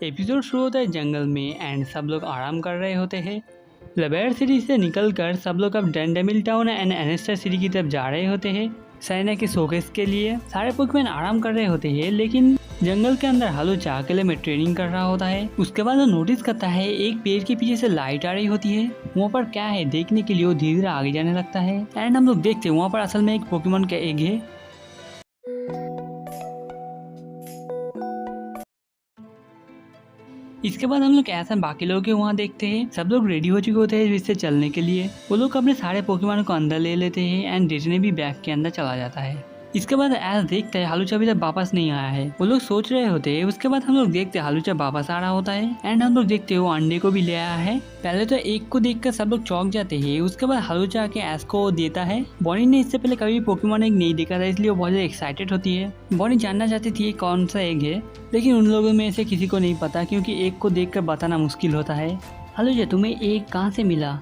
Episode शुरू होता है जंगल में एंड सब लोग आराम कर रहे होते हैं। लबैर सिटी से निकलकर सब लोग अब डेंडेमिल टाउन एंड एनेस्टर सिटी की तरफ जा रहे होते हैं साइना के शोकेस के लिए। सारे पोकेमॉन आराम कर रहे होते हैं, लेकिन जंगल के अंदर हालूचा अकेले में ट्रेनिंग कर रहा होता है। उसके बाद वो नोटिस करता है एक पेड़ के पीछे से लाइट आ रही होती है। वहाँ पर क्या है देखने के लिए वो धीरे धीरे आगे जाने लगता है एंड हम लोग देखते हैं वहाँ पर असल में एक पोकेमॉन का एग है। इसके बाद हम लोग ऐसा बाकी लोगों के वहाँ देखते हैं। सब लोग रेडी हो चुके होते हैं इससे चलने के लिए। वो लोग अपने सारे पोकेमॉन को अंदर ले लेते हैं एंड डिज्नी भी बैग के अंदर चला जाता है। इसके बाद ऐसा देखते हैं हालूचा अभी तक वापस नहीं आया है। वो लोग सोच रहे होते हैं। उसके बाद हम लोग देखते हैं हालूचा वापस आ रहा होता है एंड हम लोग देखते हैं वो अंडे को भी ले आया है। पहले तो एक को देखकर सब लोग चौंक जाते हैं। उसके बाद हालूचा आके एस को देता है। बॉनी ने इससे पहले कभी पोकेमॉन एग नहीं देखा था, इसलिए वो बहुत ज्यादा एक्साइटेड होती है। बॉनी जानना चाहती थी कौन सा एग है, लेकिन उन लोगों में से किसी को नहीं पता क्योंकि एक को देखकर बताना मुश्किल होता है। हालूचा तुम्हें एग कहाँ से मिला?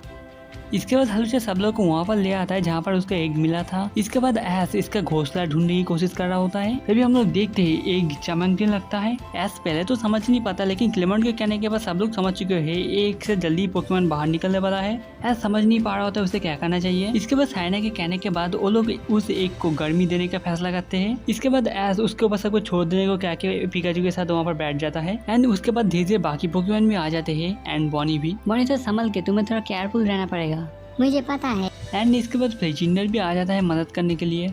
इसके बाद हालूचा सब लोग को वहाँ पर ले आता है जहाँ पर उसका एग मिला था। इसके बाद ऐस इसका घोंसला ढूंढने की कोशिश कर रहा होता है। तभी हम लोग देखते हैं एग चमकने लगता है। ऐस पहले तो समझ नहीं पाता, लेकिन क्लेमेंट के कहने के बाद सब लोग समझ चुके हैं एक से जल्दी पोकेमॉन बाहर निकलने वाला है। ऐस समझ नहीं पा रहा होता है उसे क्या करना चाहिए। इसके बाद साइना के कहने के बाद वो लोग उस एग को गर्मी देने का फैसला करते हैं। इसके बाद ऐस उसके ऊपर सबको छोड़ देने को कह के पिकाचू के साथ वहाँ पर बैठ जाता है एंड उसके बाद धीरे धीरे बाकी पोकेमॉन भी आ जाते हैं एंड बॉनी भी। बॉनी तो संभल के, तुम्हें थोड़ा केयरफुल रहना पड़ेगा। मुझे पता है। एंड इसके बाद फ्लेचिंडर भी आ जाता है मदद करने के लिए।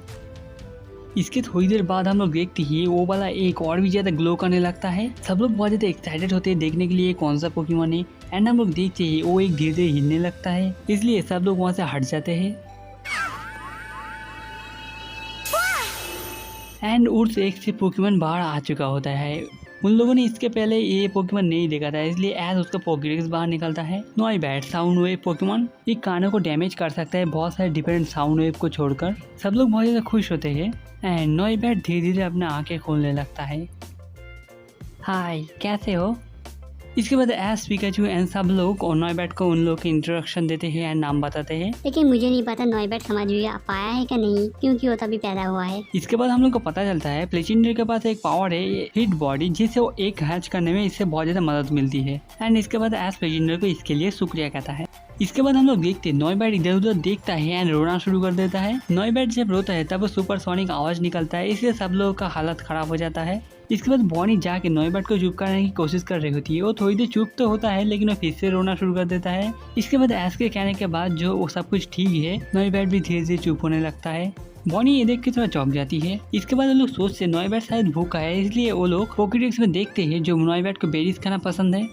इसके थोड़ी देर बाद हम लोग देखते ही वो वाला एक और भी ज्यादा ग्लो करने लगता है। सब लोग बहुत ज्यादा एक्साइटेड होते हैं देखने के लिए कौन सा पोकेमॉन है एंड हम लोग देखते ही वो एक धीरे धीरे हिलने लगता है, इसलिए सब लोग वहाँ से हट जाते हैं। एंड उस एक से पोकेमॉन बाहर आ चुका होता है। उन लोगों ने इसके पहले ये पोकेमॉन नहीं देखा था, इसलिए एज उसका पोकेडेक्स बाहर निकलता है। नॉइबैट साउंड वेव पोकेमॉन ये कानों को डैमेज कर सकता है बहुत सारे डिफरेंट साउंड वेव को छोड़कर। सब लोग बहुत ज़्यादा खुश होते हैं एंड नॉइबैट धीरे धीरे अपना आंखें खोलने लगता है। हाय, कैसे हो? इसके बाद एस पिकाचू एंड सब लोग और नॉइबैट को उन लोग की इंट्रोडक्शन देते हैं एंड नाम बताते हैं। लेकिन मुझे नहीं पता नॉइबैट समझ पाया है क्या नहीं, क्योंकि वो तभी पैदा हुआ है। इसके बाद हम लोग को पता चलता है फ्लेचिंडर के पास एक पावर है हिट बॉडी, जिससे वो एक हैच करने में इससे बहुत ज्यादा मदद मिलती है एंड इसके बाद एस फ्लेचिंडर को इसके लिए शुक्रिया कहता है। इसके बाद हम लोग देखते हैं नॉइबैट इधर उधर देखता है एंड रोना शुरू कर देता है। नॉइबैट जब रोता है तब वो सुपरसोनिक आवाज निकलता है, इसलिए सब लोगों का हालत खराब हो जाता है। इसके बाद बॉनी जाके नॉइबैट को चुप करने की कोशिश कर रही होती है। वो थोड़ी देर चुप तो होता है, लेकिन वो फिर से रोना शुरू कर देता है। इसके बाद एस के कहने के बाद जो वो सब कुछ ठीक है, नॉइबैट भी धीरे धीरे चुप होने लगता है। बॉनी ये देख के थोड़ा चौंक जाती है। इसके बाद वो लोग सोचते नॉइबैट शायद भूखा है, इसलिए वो लोग पोकेडेक्स में देखते हैं जो नॉइबैट को बेरीज खाना पसंद है।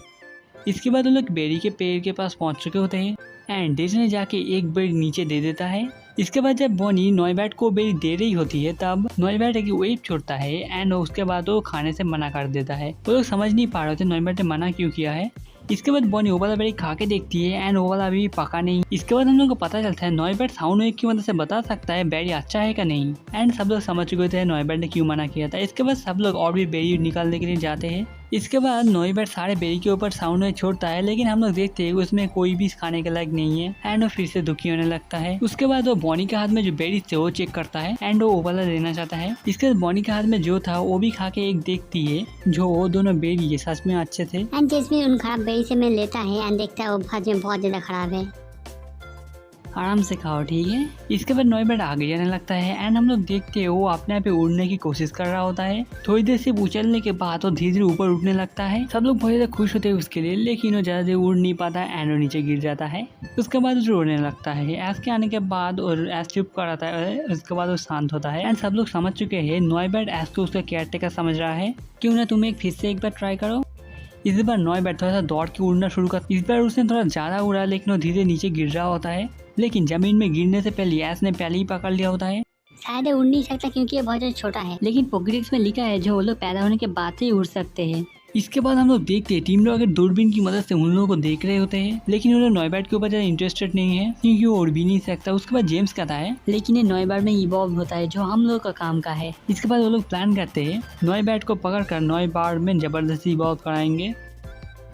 इसके बाद वो लोग बेरी के पेड़ के पास पहुंच चुके होते हैं एंड डिज्नी जाके एक बेरी नीचे दे देता है। इसके बाद जब बॉनी नॉइबैट को बेरी दे रही होती है तब नॉइबैट एक वेव छोड़ता है एंड उसके बाद वो खाने से मना कर देता है। वो लोग समझ नहीं पा रहे थे नॉइबैट ने मना क्यों किया है। इसके बाद बॉनी वो वाला बेरी खा के देखती है एंड वो वाला अभी पका नहीं। इसके बाद हम लोग को पता चलता है नॉइबैट साउंड वेव की मदद से बता सकता है बेरी अच्छा है क्या नहीं एंड सब लोग समझ चुके थे नॉइबैट ने क्यों मना किया था। इसके बाद सब लोग और भी बेरी निकालने के लिए जाते हैं। इसके बाद नॉइबैट सारे बेरी के ऊपर साउंड वेव छोड़ता है, लेकिन हम लोग देखते हैं उसमें कोई भी खाने के लायक नहीं है एंड वो फिर से दुखी होने लगता है। उसके बाद वो बॉनी के हाथ में जो बेरीज थे वो चेक करता है एंड वो वाला लेना चाहता है। इसके बाद बॉनी के हाथ में जो था वो भी खा के एक देखती है जो वो दोनों बेरी ये सच में अच्छे थे एंड जिसमें उन खराब बेरी से मैं लेता है एंड देखता है वो भाज में बहुत ज्यादा खराब है। आराम से खाओ, ठीक है। इसके बाद नॉइबैट आगे जाने लगता है एंड हम लोग देखते हैं वो अपने आप उड़ने की कोशिश कर रहा होता है। थोड़ी देर से उछलने के बाद वो धीरे धीरे ऊपर उठने लगता है। सब लोग बहुत ज्यादा खुश होते हैं उसके लिए, लेकिन वो ज्यादा देर उड़ नहीं पाता एंड वो नीचे गिर जाता है। उसके बाद वो रोने लगता है। एस के आने के बाद और एस चुप कर आता है। उसके बाद वो शांत होता है एंड सब लोग समझ चुके हैं नॉइबैट एस को उसका केयरटेकर समझ रहा है। क्यों ना तुम फिर से एक बार ट्राई करो। इस बार नॉइबैट थोड़ा सा दौड़ के उड़ना शुरू कर। इस बार उसने थोड़ा ज्यादा उड़ा, लेकिन वो धीरे नीचे गिर रहा होता है, लेकिन जमीन में गिरने से पहले एस ने पहले ही पकड़ लिया होता है। शायद उड़ नहीं सकता क्योंकि ये बहुत ज्यादा छोटा है, लेकिन पोकेडेक्स में लिखा है जो वो लोग पैदा होने के बाद से ही उड़ सकते हैं। इसके बाद हम लोग देखते हैं टीम लोग अगर दूरबीन की मदद से उन लोगों को देख रहे होते हैं, लेकिन उन्हें नॉइबैट के ऊपर ज्यादा इंटरेस्टेड नहीं है क्योंकि वो उड़ भी नहीं सकता। उसके बाद जेम्स कहता है लेकिन ये नॉइबैट में इवॉल्व होता है जो हम लोग का काम का है। इसके बाद वो लोग प्लान करते हैं नॉइबैट को पकड़ कर नॉइबैट में जबरदस्ती इवॉल्व कराएंगे।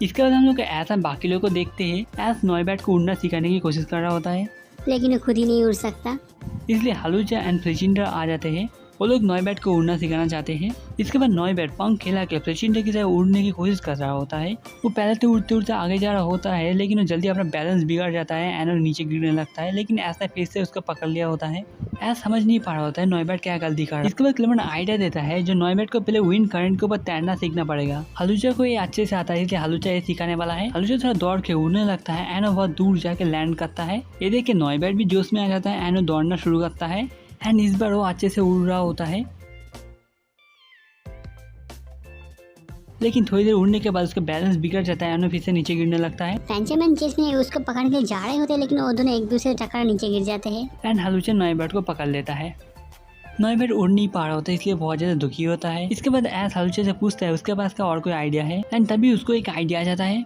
इसके बाद हम लोग ऐसा बाकी लोगों को देखते हैं एस नॉइबैट को उड़ना सिखाने की कोशिश कर रहा होता है, लेकिन वो खुद ही नहीं उड़ सकता। इसलिए हालूचा एंड फ्लेचिंडर आ जाते हैं वो लोग नॉयबैट को उड़ना सिखाना चाहते हैं। इसके बाद नॉयबैट पंख खिला के प्लेचिंडर की तरह उड़ने की कोशिश कर रहा होता है। वो पहले तो उड़ते उड़ते आगे जा रहा होता है, लेकिन वो जल्दी अपना बैलेंस बिगाड़ जाता है एंड नीचे गिरने लगता है। लेकिन ऐसा फिर से उसको पकड़ लिया होता है। ऐसा समझ नहीं पा रहा होता है नॉयबैट क्या गलती कर रहा है। इसके बाद क्लेमेंट आइडिया देता है जो नॉयबैट को पहले विंड करंट के ऊपर तैरना सीखना पड़ेगा। हलूचा को ये अच्छे से आता है, इसलिए हलूचा ये सिखाने वाला है। हलूचा थोड़ा दौड़ के उड़ने लगता है एंड बहुत दूर जाके लैंड करता है। ये देख के नॉयबैट भी जोश में आ जाता है एंड वो दौड़ना शुरू करता है एंड इस बार वो अच्छे से उड़ रहा होता है। लेकिन थोड़ी देर उड़ने के बाद उसका बैलेंस बिगड़ जाता है और फिर से नीचे गिरने लगता है। बेंजामिन जिसमें उसको पकड़ने के लिए जा रहे होते हैं, लेकिन वो दोनों एक दूसरे से टकरा नीचे गिर जाते हैं एंड हलूचा नॉयबैट को पकड़ लेता है। नॉयबैट उड़ नहीं पा रहा होता है, इसलिए बहुत ज्यादा दुखी होता है। इसके बाद एस हलूचा से पूछता है उसके पास का और कोई आइडिया है एंड तभी उसको एक आइडिया आ जाता है।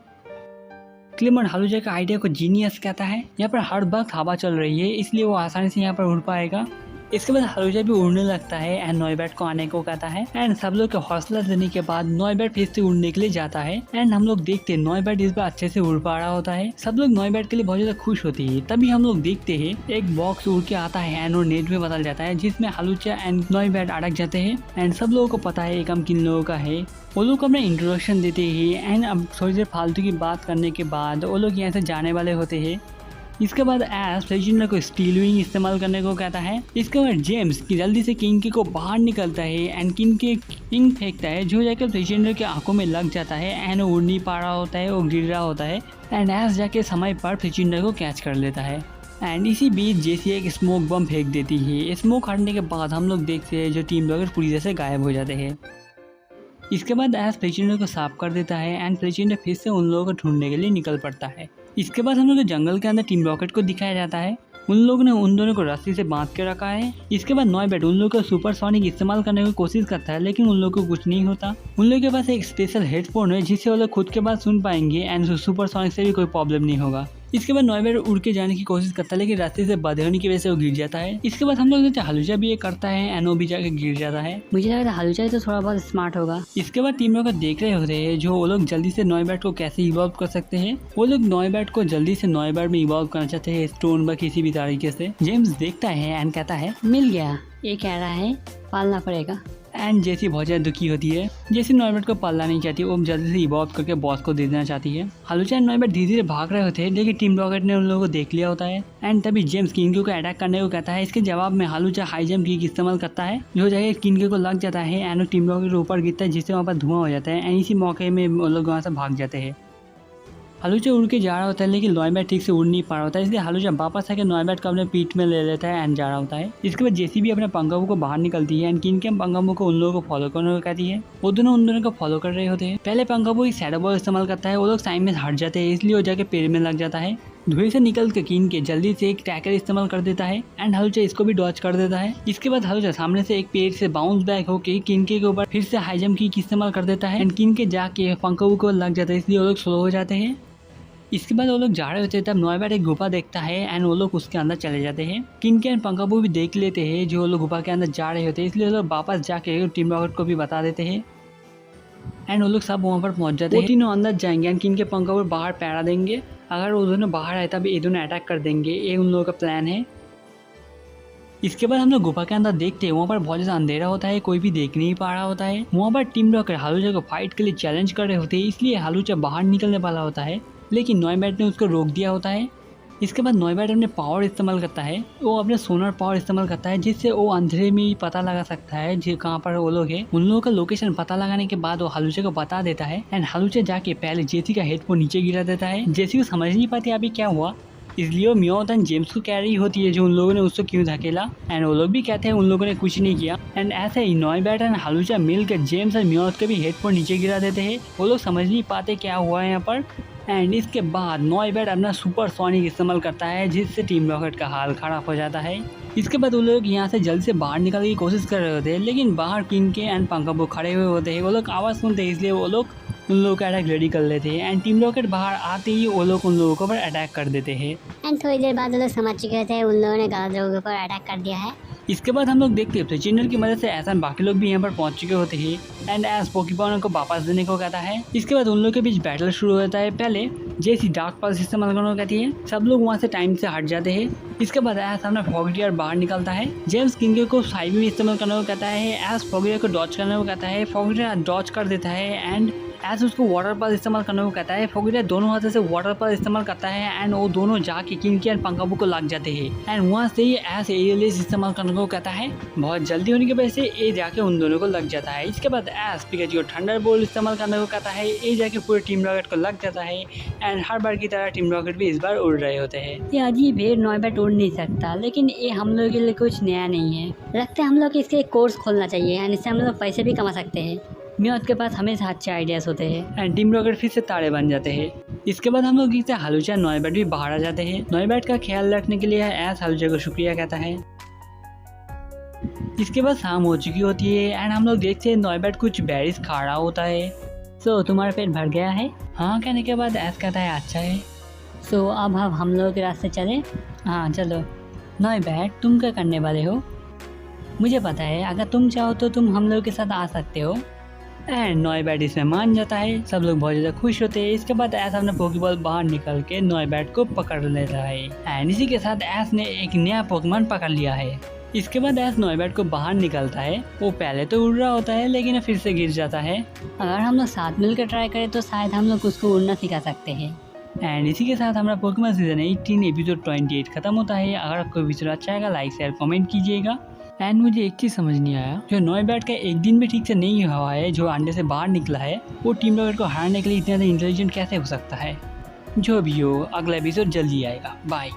क्लेमेंट हलूचा का आइडिया को जीनियस कहता है। यहाँ पर हर वक्त हवा चल रही है, इसलिए वो आसानी से यहाँ पर उड़ पाएगा। इसके बाद हलूचा भी उड़ने लगता है एंड नॉयबैट को आने को कहता है एंड सब लोग को हौसला देने के बाद नॉयबैट फिर से उड़ने के लिए जाता है एंड हम लोग देखते हैं नॉयबैट इस बार अच्छे से उड़ पा रहा होता है। सब लोग नॉयबैट के लिए बहुत ज्यादा खुश होती है। तभी हम लोग देखते हैं एक बॉक्स उड़ के आता है एंड वो नेट में बदल जाता है, जिसमें हलूचा एंड नॉयबैट अटक जाते हैं एंड सब लोगों को पता है ये काम किन लोगों का है। वो लोग अपना इंट्रोडक्शन देते हैं एंड अब थोड़ी देर फालतू की बात करने के बाद वो लोग यहाँ से जाने वाले होते हैं। इसके बाद एस प्लेचिंडर को स्टील विंग इस्तेमाल करने को कहता है। इसके बाद जेम्स की जल्दी से किंग को बाहर निकलता है एंड किंग फेंकता है जो जाकर प्लेचिंडर के आंखों में लग जाता है एंड उड़ नहीं पा रहा होता है, वो गिर रहा होता है एंड एस जाके समय पर प्लेचिंडर को कैच कर लेता है। एंड इसी बीच जेसी एक स्मोक बम फेंक देती है। स्मोक हटने के बाद हम लोग देखते हैं जो टीम रॉकेट पूरी तरह से गायब हो जाते हैं। इसके बाद एस प्लेचिंडर को साफ कर देता है एंड प्लेचिंडर फिर से उन लोगों को ढूंढने के लिए निकल पड़ता है। इसके बाद हम लोग जंगल के अंदर टीम रॉकेट को दिखाया जाता है। उन लोगों ने उन दोनों को रस्सी से बांध के रखा है। इसके बाद नॉयबैट उन लोगों को सुपरसोनिक इस्तेमाल करने की कोशिश करता है, लेकिन उन लोगों को कुछ नहीं होता। उन लोगों के पास एक स्पेशल हेडफोन है जिससे वो लोग खुद के बात सुन पाएंगे एंड सुपरसोनिक से भी कोई प्रॉब्लम नहीं होगा। इसके बाद नॉयबैट उड़ के जाने की कोशिश करता है, लेकिन रास्ते से बाधे होने की वजह से वो गिर जाता है। इसके बाद हम लोग हलूचा भी ये करता है एंड वो भी जाके गिर जाता है। मुझे लग रहा है हलूचा तो थोड़ा बहुत स्मार्ट होगा। इसके बाद टीम लोग देख रहे होते हैं जो वो लोग जल्दी से नॉयबैट को कैसे इवॉल्व कर सकते हैं। वो लोग नॉयबैट को जल्दी से नॉयबैट में इवॉल्व करना चाहते हैं स्टोन व किसी भी तरीके से। जेम्स देखता है एंड कहता है मिल गया, ये कह रहा है पालना पड़ेगा। एंड जेसी बहुत ज़्यादा दुखी होती है। जेसी नॉयबैट को पालना नहीं चाहती, वो जल्दी से इवॉल्व करके बॉस को दे देना चाहती है। हलूचा एंड नॉयबैट धीरे धीरे भाग रहे होते हैं, लेकिन टीम रॉकेट ने उन लोगों को देख लिया होता है एंड तभी जेम्स किंग को अटैक करने को कहता है। इसके जवाब में हलूचा हाई जंप किक इस्तेमाल करता है जो जगह किंग को लग जाता है एंड टीम रॉकेट के ऊपर गिरता है, जिससे वहाँ पर धुआं हो जाता है एंड इसी मौके में वो लोग वहाँ से भाग जाते हैं। हलूचा उड़ के जा रहा होता है, लेकिन नॉयबैट ठीक से उड़ नहीं पा रहा होता है, इसलिए हलूचा वापस आके नॉयबैट को अपने पीठ में ले लेता है एंड जा रहा होता है। इसके बाद जेसी भी अपने पंगाबू को बाहर निकलती है एंड किंग के पंगाबू को उन लोगों को फॉलो करने को कहती है। वो दोनों उन दोनों को फॉलो कर रहे होते हैं। पहले पंगाबू एक शैडो बॉल इस्तेमाल करता है, वो लोग साइड में हट जाते हैं, इसलिए वो जाके पेड़ में लग जाता है। धुएं से निकल के किंग के जल्दी से एक टैकल इस्तेमाल कर देता है एंड हलूचा इसको भी डॉच कर देता है। इसके बाद हलूचा सामने से एक पेड़ से बाउंस बैक होके किंग के ऊपर फिर से हाई जंप किक इस्तेमाल कर देता है एंड किंग के जाके पंगाबू को लग जाता है, इसलिए वो लोग स्लो हो जाते हैं। इसके बाद वो लोग जा रहे होते हैं, तब नॉयबैट एक गुफा देखता है एंड वो लोग उसके अंदर चले जाते हैं। किंग के एंड पंगाबू भी देख लेते हैं जो वो लोग गुफा के अंदर जा रहे होते हैं, इसलिए वो लोग वापस जाके टीम रॉकेट को भी बता देते हैं एंड वो लोग सब वहाँ पर पहुँच जाते हैं। वो तीनों अंदर जाएंगे एंड किंग के पंगाबू बाहर पैरा देंगे। अगर वो दोनों बाहर आए तब ये दोनों अटैक कर देंगे, ये उन लोगों का प्लान है। इसके बाद हम लोग गुफा के अंदर देखते हैं, वहाँ पर बहुत ज़्यादा अंधेरा होता है, कोई भी देख नहीं पा रहा होता है। वहाँ पर टीम रॉकेट हलूचा को फाइट के लिए चैलेंज कर रहे होते हैं, इसलिए हलूचा बाहर निकलने वाला होता है, लेकिन नॉयबैट ने उसको रोक दिया होता है। इसके बाद नॉयबैट अपने पावर इस्तेमाल करता है, वो अपने सोनार पावर इस्तेमाल करता है, जिससे वो अंधेरे में ही पता लगा सकता है जो कहाँ पर वो लोग हैं। उन लोगों का लोकेशन पता लगाने के बाद वो हलूचा को बता देता है एंड हलूचा जाके पहले जेसी का हेडफोन नीचे गिरा देता है। जेसी को समझ नहीं पाती अभी क्या हुआ, इसलिए वो म्योथ एंड जेम्स को कह रही होती है जो उन लोगों ने उसको क्यों धकेला एंड वो लोग भी कहते हैं उन लोगों ने कुछ नहीं किया। एंड ऐसे ही नॉयबैट एंड हलूचा मिलकर जेम्स एंड म्योथ के भी हेडफोन नीचे गिरा देते हैं। वो लोग समझ नहीं पाते क्या हुआ है यहाँ पर। एंड इसके बाद नॉयबैट अपना सुपरसोनिक इस्तेमाल करता है, जिससे टीम रॉकेट का हाल खराब हो जाता है। इसके बाद वो लोग यहाँ से जल्द से बाहर निकलने की कोशिश कर रहे होते हैं, लेकिन बाहर किंग के एंड पंगाबू खड़े हुए होते हैं। वो लोग आवाज़ सुनते हैं, इसलिए वो लोग उन लोगों का अटैक रेडी कर लेते हैं एंड टीम रॉकेट बाहर आते ही वो लोग उन लोगों के ऊपर अटैक कर देते हैं। एंड थोड़ी देर बाद वो लोग समझ चुके थे उन लोगों ने गलत लोगों के ऊपर अटैक कर दिया है इसके बाद हम लोग देखते हैं प्लेचिनर की मदद से एसन बाकी लोग भी यहाँ पर पहुंच चुके होते हैं एंड एस पोकेमॉन को वापस देने को कहता है। इसके बाद उन लोगों के बीच बैटल शुरू होता है। पहले जैसी डार्क पल्स इस्तेमाल करने को कहती है, सब लोग वहाँ से टाइम से हट जाते हैं। इसके बाद एस सामने फॉगरियर बाहर निकलता है। जेम्स किंग को साइड में इस्तेमाल करने को कहता है। एस फॉगरियर को डॉच करने को कहता है। फॉगरियर डॉच कर देता है एंड एस उसको वाटर पल्स इस्तेमाल करने को कहता है। फॉगरियर दोनों हाथों से वाटर पल्स इस्तेमाल करता है एंड वो दोनों जाके किंकी एंड पंकाबू को लग जाते हैं एंड वहाँ से ही एस एलियस इस्तेमाल करने को कहता है। बहुत जल्दी होने की वजह से ए जाके उन दोनों को लग जाता है। इसके बाद एस पिकाचू को थंडर बोल्ट इस्तेमाल करने को कहता है। ए जाके पूरे टीम रॉकेट को लग जाता है एंड हर बार की तरह टीम रॉकेट भी इस बार उड़ रहे होते हैं। ये अजीब है, नॉयबैट उड़ नहीं सकता, लेकिन ये हम लोग के लिए कुछ नया नहीं है। लगता है हम लोग इसके एक कोर्स खोलना चाहिए एंड इससे हम लोग पैसे भी कमा सकते हैं। म्योथ के पास हमेशा अच्छे आइडियाज़ होते हैं एंड टीम रॉकेट फिर से तारे बन जाते हैं। इसके बाद हम लोग देखते हैं हालूचा नॉयबैट भी बाहर आ जाते हैं। नॉयबैट का ख्याल रखने के लिए एस हालूचा को शुक्रिया कहता है। इसके बाद शाम हो चुकी होती है एंड हम लोग देखते हैं नॉयबैट कुछ बेरीज खा रहा होता है। सो तुम्हारा पेट भर गया है? हाँ कहने के बाद एस कहता है अच्छा है। सो अब हम लोग के रास्ते चले? हाँ चलो। नॉयबैट तुम क्या करने वाले हो? मुझे पता है, अगर तुम चाहो तो तुम हम लोग के साथ आ सकते हो। एंड नॉयबैट इसमें मान जाता है। सब लोग बहुत ज़्यादा खुश होते हैं। इसके बाद एस अपना पोकेबॉल बाहर निकल के नॉयबैट को पकड़ लेता है एंड इसी के साथ एस ने एक नया पोकेमॉन पकड़ लिया है। इसके बाद एस नॉयबैट को बाहर निकलता है। वो पहले तो उड़ रहा होता है लेकिन फिर से गिर जाता है। अगर हम लोग साथ मिलकर ट्राई करें तो शायद हम लोग उसको उड़ना सिखा सकते हैं। एंड इसी के साथ हमारा पोकेमॉन सीजन 18 एपिसोड 28 खत्म होता है। अगर आपको एपिसोड अच्छा लगा लाइक शेयर कमेंट कीजिएगा। एंड मुझे एक चीज़ समझ नहीं आया, जो नॉयबैट का एक दिन भी ठीक से नहीं हुआ है, जो अंडे से बाहर निकला है, वो टीम रॉकेट को हराने के लिए इतना इंटेलिजेंट कैसे हो सकता है। जो भी हो, अगला एपिसोड जल्दी आएगा। बाय।